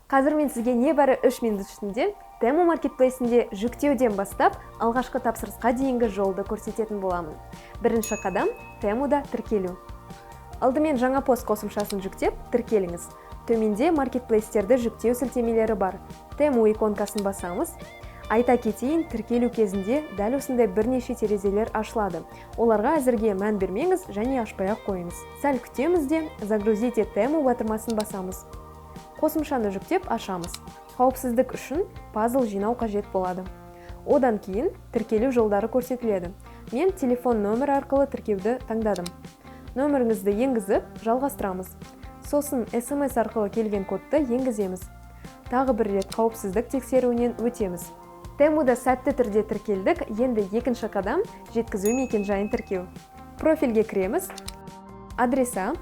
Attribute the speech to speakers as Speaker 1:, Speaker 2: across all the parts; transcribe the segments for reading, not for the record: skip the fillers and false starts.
Speaker 1: Қазір мен сізге небәрі 3 минут ішінде Temu маркетплейсінде жүктеуден бастап алғашқы тапсырысқа дейінгі жолды көрсететін боламын. Бірінші қадам Temu'да тіркелу. Алдымен жаңа пост қосымшасын жүктеп, тіркеліңіз. Төменде маркетплейстерді жүктеу сілтемелері бар. Temu иконкасын басамыз. Айта кетейін, тіркелу кезінде дәл осындай бірнеше терезелер ашылады. Оларға әзірге мән бермеңіз және ашпай-ақ қойыңыз. Сәл күтеміз де «Загрузите Temu» батырмасын басамыз. Қосымшаны жүктеп ашамыз. Қауіпсіздік үшін пазл жинау қажет болады. Одан кейін тіркелу жолдары көрсетіледі. Мен телефон нөмірі арқылы тіркеуді таңдадым. Нөміріңізді енгізіп, жалғастырамыз. Сосын SMS арқылы келген кодты енгіземіз. Тағы бір рет қауіпсіздік тексеруінен өтеміз. Temu'да сәтті түрде тіркелдік, енді екінші қадам жеткізу мекен-жайын тіркеу. Профильге кіреміз, адреса,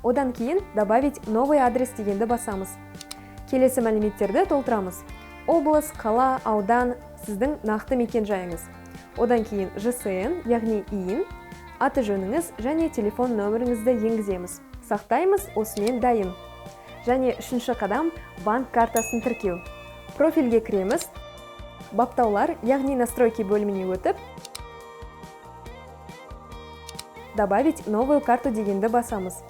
Speaker 1: одан кейін добавить новый адрес дегенді басамыз. Келесі мәліметтерді толтырамыз. Облыс, қала, аудан, сіздің нақты мекен-жайыңыз. Одан кейін ЖСН, яғни ИИН, аты жөніңіз және телефон нөміріңізді енгіземіз. Сақтаймыз, осымен дайын. Және үшінші қадам банк картасын тіркеу. Профильге кіреміз, баптаулар, яғни настройки бөліміне өтіп, добавить новую карту дегенді басамыз.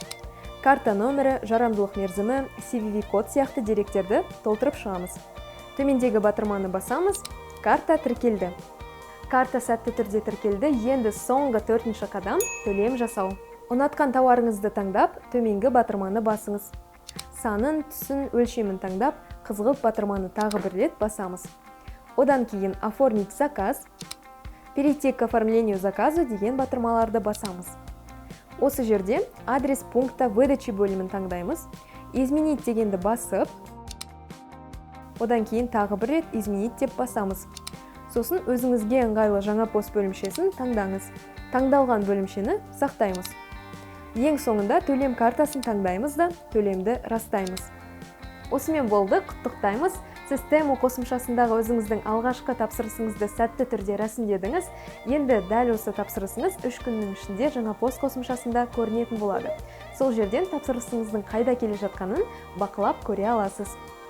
Speaker 1: Карта нөмірі, жарамдылық мерзімі, CVV-код сияқты деректерді толтырып шығамыз. Төмендегі батырманы басамыз, карта тіркелді. Карта сәтті түрде тіркелді, енді соңғы төртінші қадам төлем жасау. Ұнатқан тауарыңызды таңдап, төменгі батырманы басыңыз. Санын, түсін, өлшемін таңдап, қызғылт батырманы тағы бір рет басамыз. Одан кейін оформить заказ, перейти к оформлению заказу деген батырмаларды басамыз. Осы жерде адрес пункта выдачи бөлімін таңдаймыз. Изменить дегенді басып, одан кейін тағы бір рет изменить деп басамыз. Сосын өзіңізге ыңғайлы жаңа пост бөлімшесін таңдаңыз. Таңдалған бөлімшені сақтаймыз. Ең соңында төлем картасын таңдаймыз да төлемді растаймыз. Осымен болды, құттықтаймыз. Сіз Temu қосымшасындағы өзіңіздің алғашқы тапсырысыңызды сәтті түрде рәсімдедіңіз. Енді дәл осы тапсырысыңыз 3 күннің ішінде жаңа пост қосымшасында көрінетін болады. Сол жерден тапсырысыңыздың қайда келе жатқанын бақылап көре аласыз.